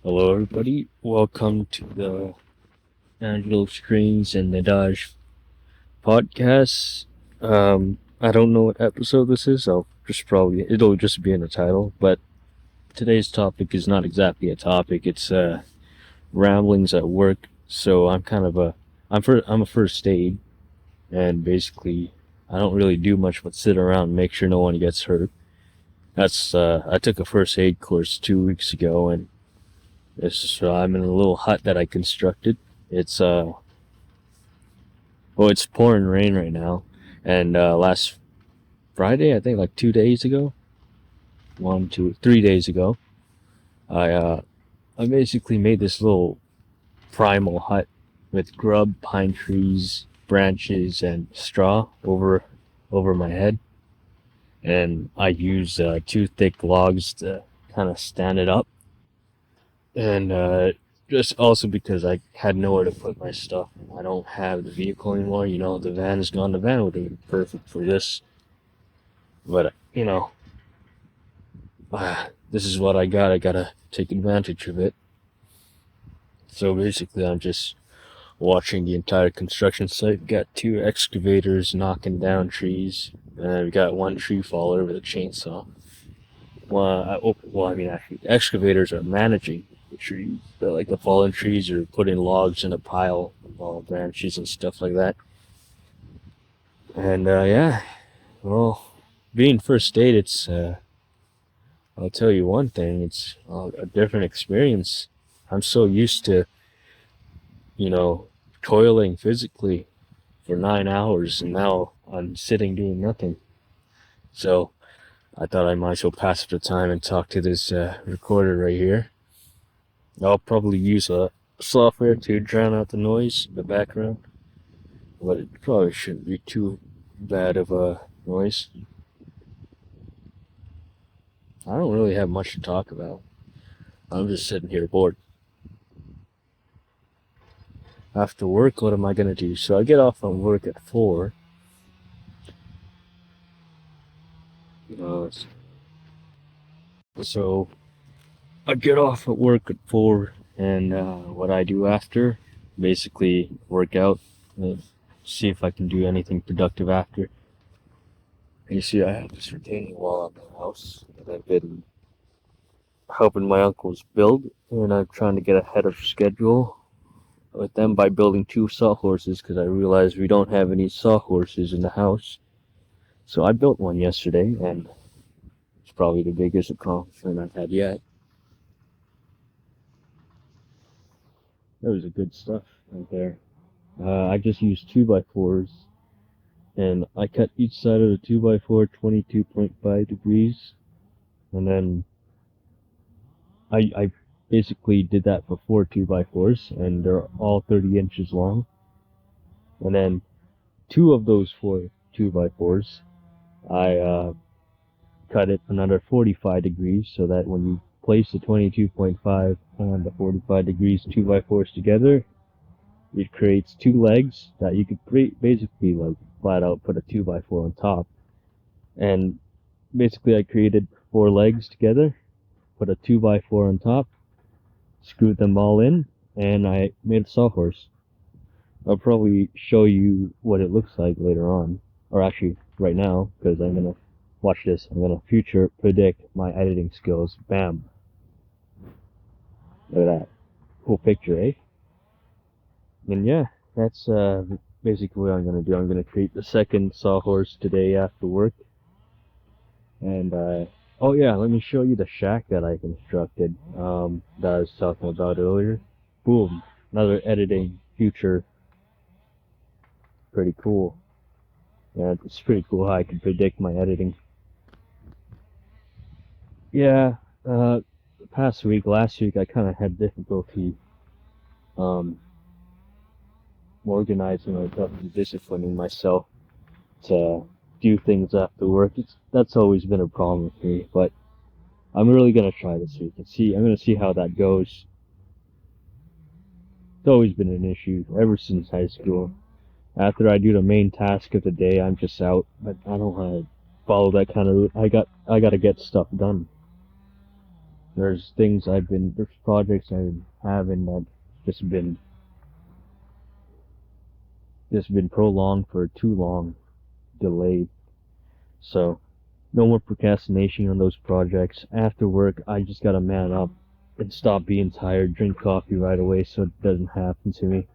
Hello, everybody. Welcome to the AngeloStrains and Nedaj podcast. I don't know what episode this is. It'll just be in the title. But today's topic is not exactly a topic. It's ramblings at work. So I'm a first aid, and basically I don't really do much but sit around and make sure no one gets hurt. I took a first aid course 2 weeks ago, and I'm in a little hut that I constructed. It's it's pouring rain right now, and last Friday, I think, like 2 days ago, 3 days ago, I uh, I basically made this little primal hut with grub, pine trees, branches, and straw over my head, and I used two thick logs to kind of stand it up, and just also because I had nowhere to put my stuff. I don't have the vehicle anymore. The van is gone. The van would have been perfect for this, but this is what I got. I gotta take advantage of it. So basically, I'm just watching the entire construction site. We've got two excavators knocking down trees, and we've got one tree faller with a chainsaw. Actually, the excavators are managing the trees. The fallen trees are putting logs in a pile of all branches and stuff like that. And yeah, well, being first aid, I'll tell you one thing, it's a different experience. I'm so used to, you know, toiling physically for 9 hours, and now I'm sitting doing nothing. So I thought I might as well pass the time and talk to this recorder right here. I'll probably use a software to drown out the noise in the background, but it probably shouldn't be too bad of a noise. I don't really have much to talk about. I'm just sitting here bored. After work, what am I gonna do? So I get off on work at 4. So I get off at work at 4, and what I do after, basically work out, and see if I can do anything productive after. And you see, I have this retaining wall at my house that I've been helping my uncles build, and I'm trying to get ahead of schedule with them by building two sawhorses because I realized we don't have any sawhorses in the house. So I built one yesterday, and it's probably the biggest accomplishment I've had yet. That was a good stuff right there. I just used 2x4s, and I cut each side of the 2x4 22.5 degrees, and then I basically did that for 4 2x4s, and they're all 30 inches long. And then two of those 4 2x4s, I cut it another 45 degrees so that when you place the 22.5 and the 45 degrees 2x4s together, it creates two legs that you could basically like flat out put a 2x4 on top. And basically I created 4 legs together, put a 2x4 on top, screwed them all in, and I made a sawhorse. I'll probably show you what it looks like later on, or actually right now, because I'm gonna watch this. I'm gonna future predict my editing skills. Bam! Look at that, cool picture, eh? And yeah, that's basically what I'm gonna do. I'm gonna create the second sawhorse today after work, and oh yeah, let me show you the shack that I constructed. That I was talking about earlier. Boom! Another editing future. Pretty cool. Yeah, it's pretty cool how I can predict my editing. Yeah, last week, I kind of had difficulty um, organizing myself and disciplining myself to do things after work. That's always been a problem with me, but I'm really gonna try this week and see. I'm gonna see how that goes. It's always been an issue ever since high school. After I do the main task of the day, I'm just out. I don't want to follow that kind of route. I gotta get stuff done. There's projects I've been having that just been prolonged for too long, delayed. So no more procrastination on those projects. After work, I just gotta man up and stop being tired, drink coffee right away so it doesn't happen to me,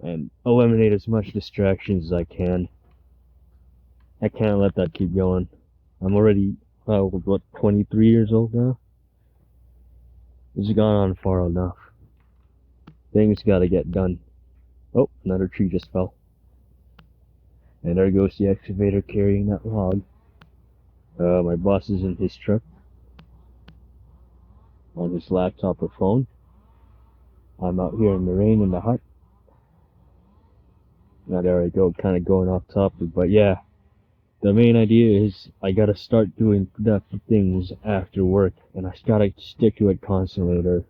and eliminate as much distractions as I can. I can't let that keep going. I'm already, 23 years old now? It's gone on far enough. Things gotta get done. Oh, another tree just fell. And there goes the excavator carrying that log. My boss is in his truck on his laptop or phone. I'm out here in the rain in the hut. Now there I go, kind of going off topic, but yeah, the main idea is I gotta start doing productive things after work, and I gotta stick to it constantly.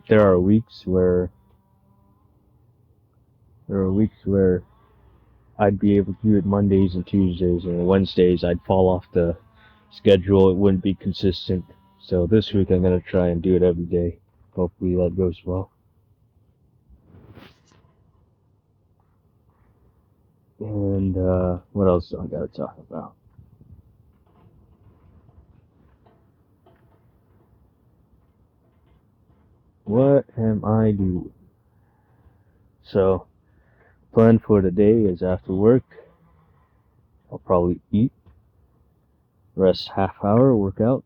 There are weeks where I'd be able to do it Mondays and Tuesdays, and Wednesdays I'd fall off the schedule. It wouldn't be consistent. So this week I'm gonna try and do it every day. Hopefully that goes well. And what else do I gotta talk about? What am I doing? So, plan for the day is after work, I'll probably eat, rest half hour, work out,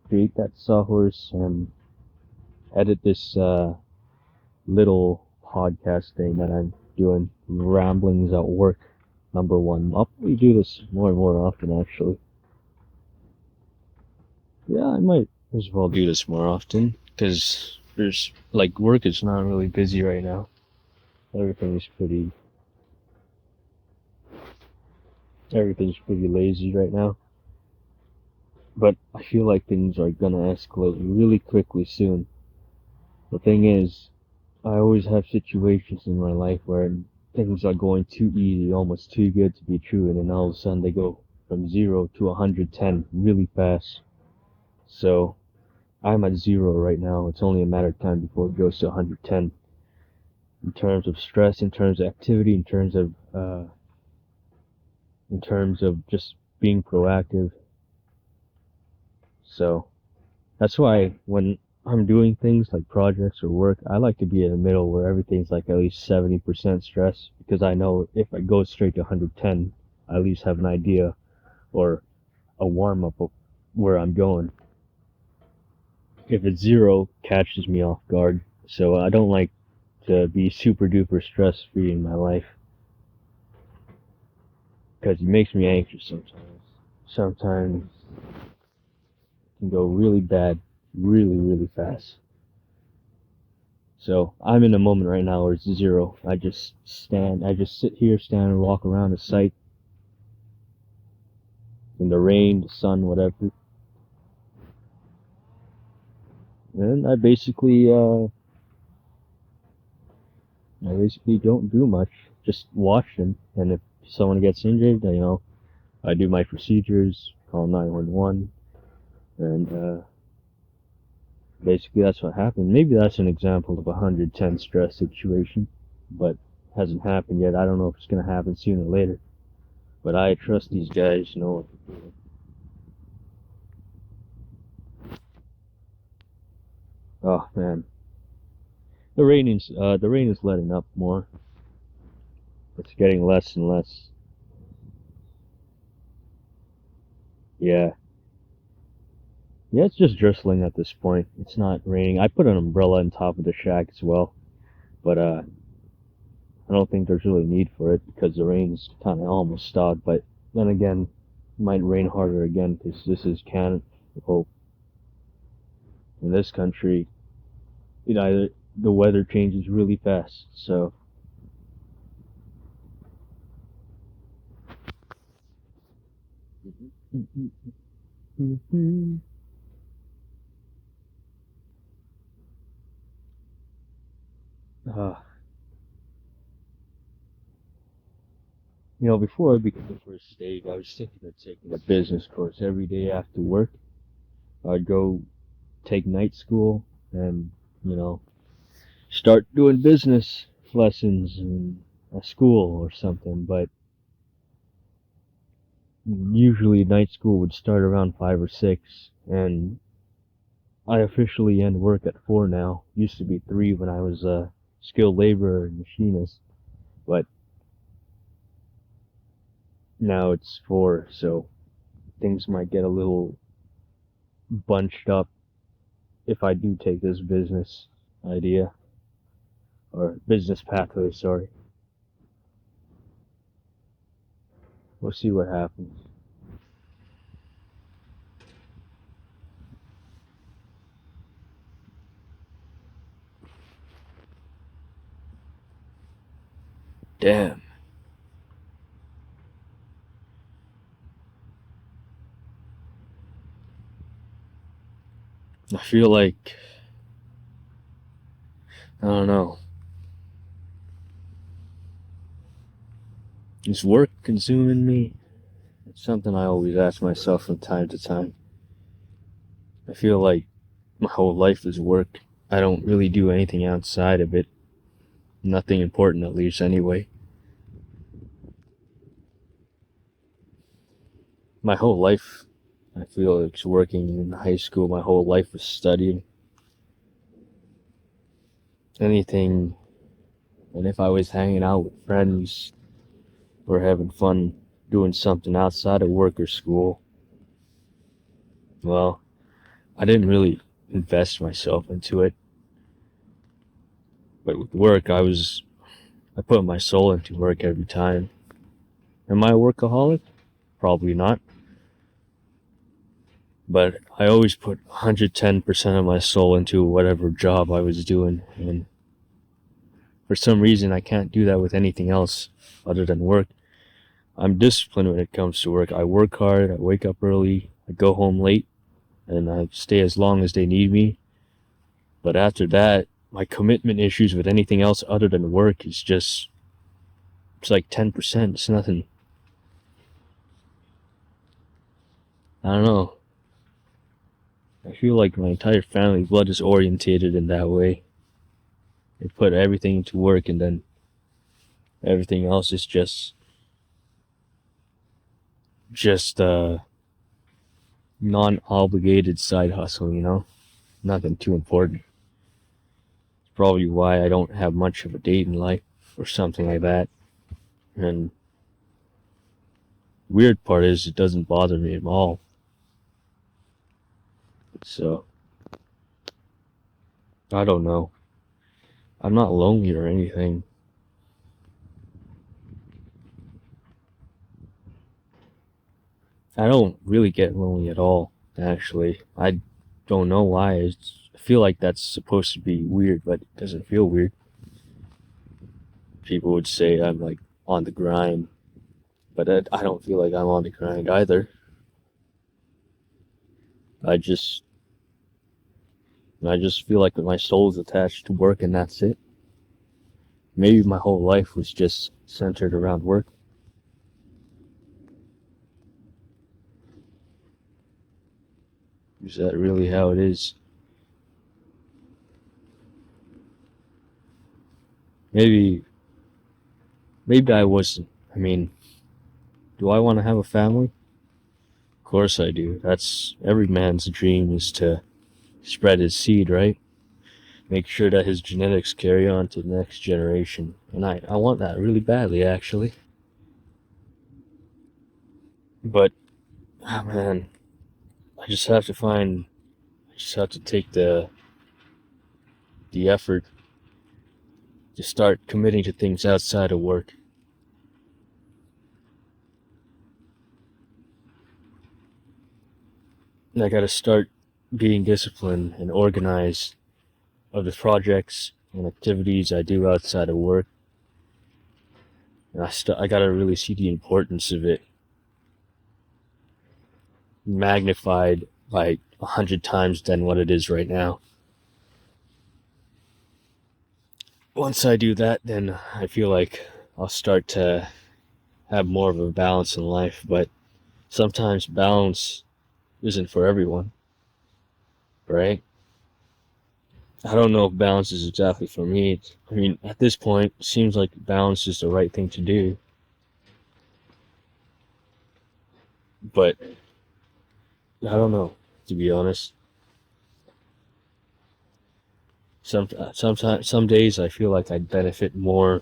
create that sawhorse, and edit this little podcast thing that I'm doing, Ramblings at Work, #1. I'll probably do this more and more often, actually. Yeah, I might as well do this more often, because work is not really busy right now. Everything's pretty lazy right now. But I feel like things are gonna escalate really quickly soon. The thing is, I always have situations in my life where things are going too easy, almost too good to be true, and then all of a sudden they go from 0 to 110 really fast. So I'm at 0 right now. It's only a matter of time before it goes to 110. In terms of stress, in terms of activity, in terms of just being proactive. So that's why when I'm doing things like projects or work, I like to be in the middle where everything's like at least 70% stress, because I know if I go straight to 110, I at least have an idea or a warm up of where I'm going. If it's 0, catches me off guard. So I don't like to be super duper stress free in my life, because it makes me anxious sometimes. Sometimes it can go really bad, really, really fast. So I'm in a moment right now where it's 0. I just sit here, stand and walk around the site in the rain, the sun, whatever. And I basically don't do much. Just watch them. And if someone gets injured, I do my procedures, call 911, and basically that's what happened. Maybe that's an example of a 110 stress situation, but hasn't happened yet. I don't know if it's gonna happen sooner or later. But I trust these guys know what they're doing. Oh man, the rain is letting up more. It's getting less and less. Yeah, yeah, it's just drizzling at this point. It's not raining. I put an umbrella on top of the shack as well, but I don't think there's really need for it because the rain's kind of almost stopped. But then again, it might rain harder again because this is Canada. Well, in this country, the weather changes really fast. So uh, before I became the first stage, I was thinking of taking a business course every day after work. I'd go take night school and, you know, start doing business lessons in a school or something. But usually night school would start around 5 or 6, and I officially end work at 4 now. Used to be 3 when I was a skilled laborer and machinist, but now it's 4, so things might get a little bunched up if I do take this business idea, or business pathway, sorry. We'll see what happens. Damn. I feel like, I don't know, is work consuming me? It's something I always ask myself from time to time. I feel like my whole life is work. I don't really do anything outside of it. Nothing important, at least, anyway. My whole life, I feel like, it's working. In high school, my whole life was studying. Anything, and if I was hanging out with friends or having fun doing something outside of work or school, well, I didn't really invest myself into it. But with work, I put my soul into work every time. Am I a workaholic? Probably not. But I always put 110% of my soul into whatever job I was doing. And for some reason, I can't do that with anything else other than work. I'm disciplined when it comes to work. I work hard, I wake up early, I go home late, and I stay as long as they need me. But after that, my commitment issues with anything else other than work is just, it's like 10%. It's nothing. I don't know. I feel like my entire family blood is orientated in that way. They put everything into work, and then everything else is just non-obligated side hustle, Nothing too important. It's probably why I don't have much of a date in life or something like that. And weird part is it doesn't bother me at all. So I don't know. I'm not lonely or anything. I don't really get lonely at all, actually. I don't know why. I feel like that's supposed to be weird, but it doesn't feel weird. People would say I'm like on the grind, but I don't feel like I'm on the grind either. I just I just feel like my soul's attached to work, and that's it. Maybe my whole life was just centered around work. Is that really how it is? Maybe I wasn't. I mean, do I want to have a family? Of course I do. That's every man's dream, is to spread his seed, right? Make sure that his genetics carry on to the next generation. And I want that really badly, actually. But, oh man, I just have to find, I just have to take the effort to start committing to things outside of work. And I gotta start being disciplined and organized of the projects and activities I do outside of work. And I gotta really see the importance of it magnified by 100 times than what it is right now. Once I do that, then I feel like I'll start to have more of a balance in life, but sometimes balance isn't for everyone, right? I don't know if balance is exactly for me. I mean, at this point, it seems like balance is the right thing to do, but I don't know, to be honest. Sometimes, some days I feel like I'd benefit more.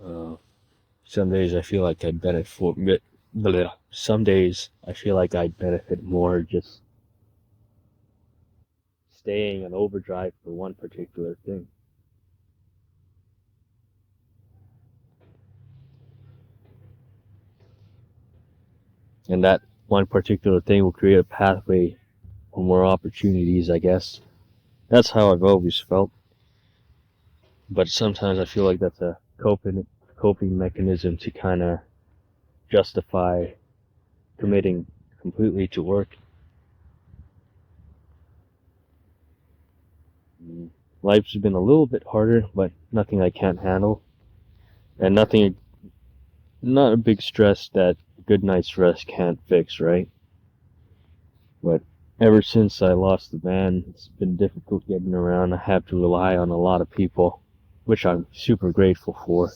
Uh, some days I feel like I'd benefit. Some days I feel like I'd benefit more just staying on overdrive for one particular thing. And that one particular thing will create a pathway for more opportunities, I guess. That's how I've always felt. But sometimes I feel like that's a coping mechanism to kind of justify committing completely to work. Life's been a little bit harder, but nothing I can't handle. And not a big stress that a good night's rest can't fix, right? But ever since I lost the van, it's been difficult getting around. I have to rely on a lot of people, which I'm super grateful for.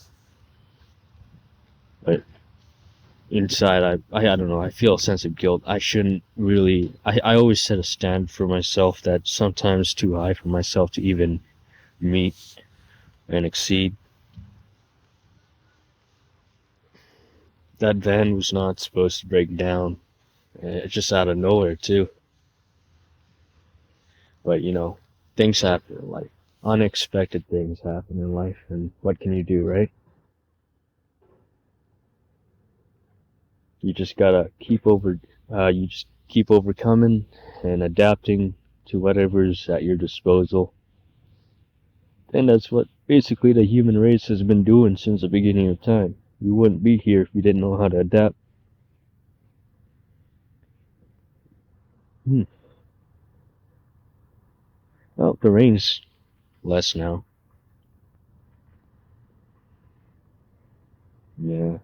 But inside, I don't know, I feel a sense of guilt. I shouldn't really, I always set a standard for myself that's sometimes too high for myself to even meet and exceed. That van was not supposed to break down. It's just out of nowhere, too. But, things happen in life. Unexpected things happen in life, and what can you do, right? You just gotta you just keep overcoming and adapting to whatever's at your disposal. And that's what basically the human race has been doing since the beginning of time. You wouldn't be here if you didn't know how to adapt. Well, the rain's less now. Yeah.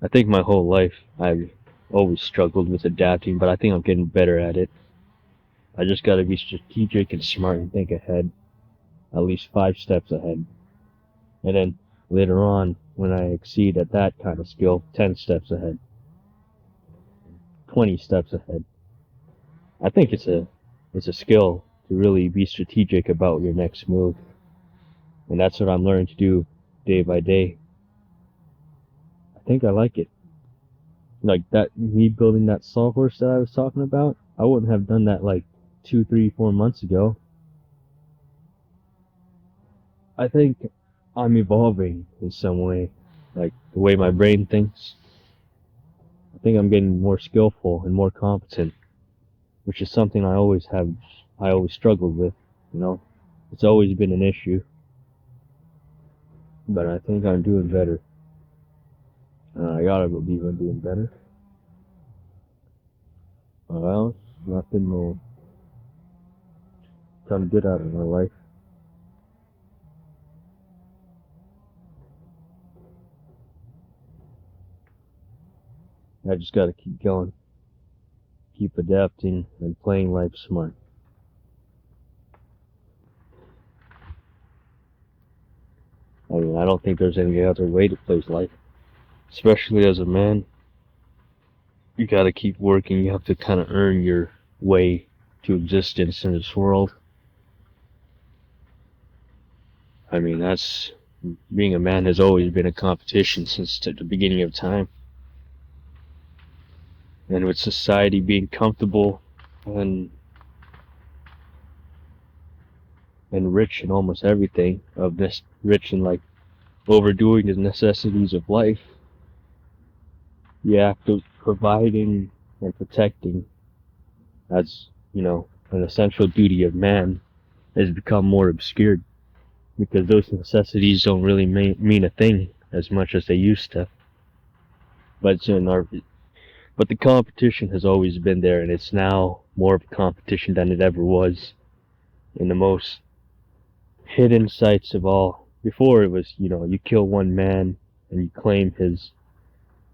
I think my whole life I've always struggled with adapting, but I think I'm getting better at it. I just gotta be strategic and smart and think ahead, at least 5 steps ahead. And then later on, when I exceed at that kind of skill, 10 steps ahead, 20 steps ahead. I think it's a skill to really be strategic about your next move. And that's what I'm learning to do day by day. I think I like it. Like that, me building that sawhorse that I was talking about, I wouldn't have done that like 2, 3, 4 months ago. I think I'm evolving in some way, like the way my brain thinks. I think I'm getting more skillful and more competent, which is something I always struggled with, you know. It's always been an issue, but I think I'm doing better. I gotta believe I'm doing better. Well, nothing will come good out of my life. I just gotta keep going, keep adapting, and playing life smart. I mean, I don't think there's any other way to play life, especially as a man. You gotta keep working. You have to kind of earn your way to existence in this world. I mean, that's being a man has always been a competition since the beginning of time. And with society being comfortable and rich in almost everything, of this rich in like overdoing the necessities of life, the act of providing and protecting as, an essential duty of man has become more obscured because those necessities don't really mean a thing as much as they used to. But but the competition has always been there, and it's now more of a competition than it ever was in the most hidden sites of all, Before it was, you kill one man and you claim his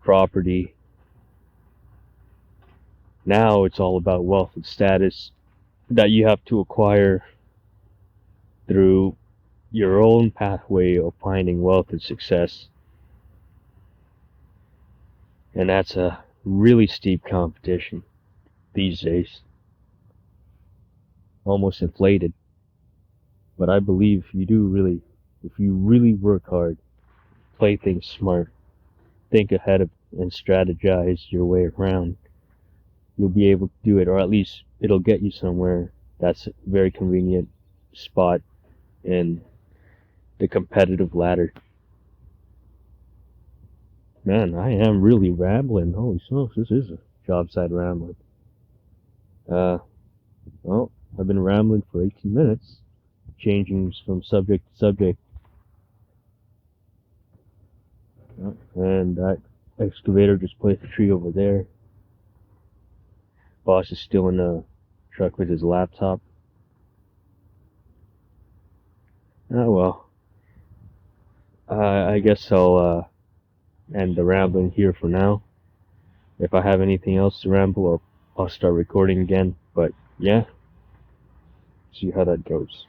property. Now it's all about wealth and status that you have to acquire through your own pathway of finding wealth and success. And that's a really steep competition these days. Almost inflated. But I believe if you really work hard, play things smart, think ahead of and strategize your way around, you'll be able to do it, or at least it'll get you somewhere that's a very convenient spot in the competitive ladder. Man, I am really rambling. Holy smokes, this is a job site rambling. Well, I've been rambling for 18 minutes, changing from subject to subject. And that excavator just placed a tree over there. Boss is still in the truck with his laptop. Oh well. I guess I'll end the rambling here for now. If I have anything else to ramble, I'll start recording again. But yeah, see how that goes.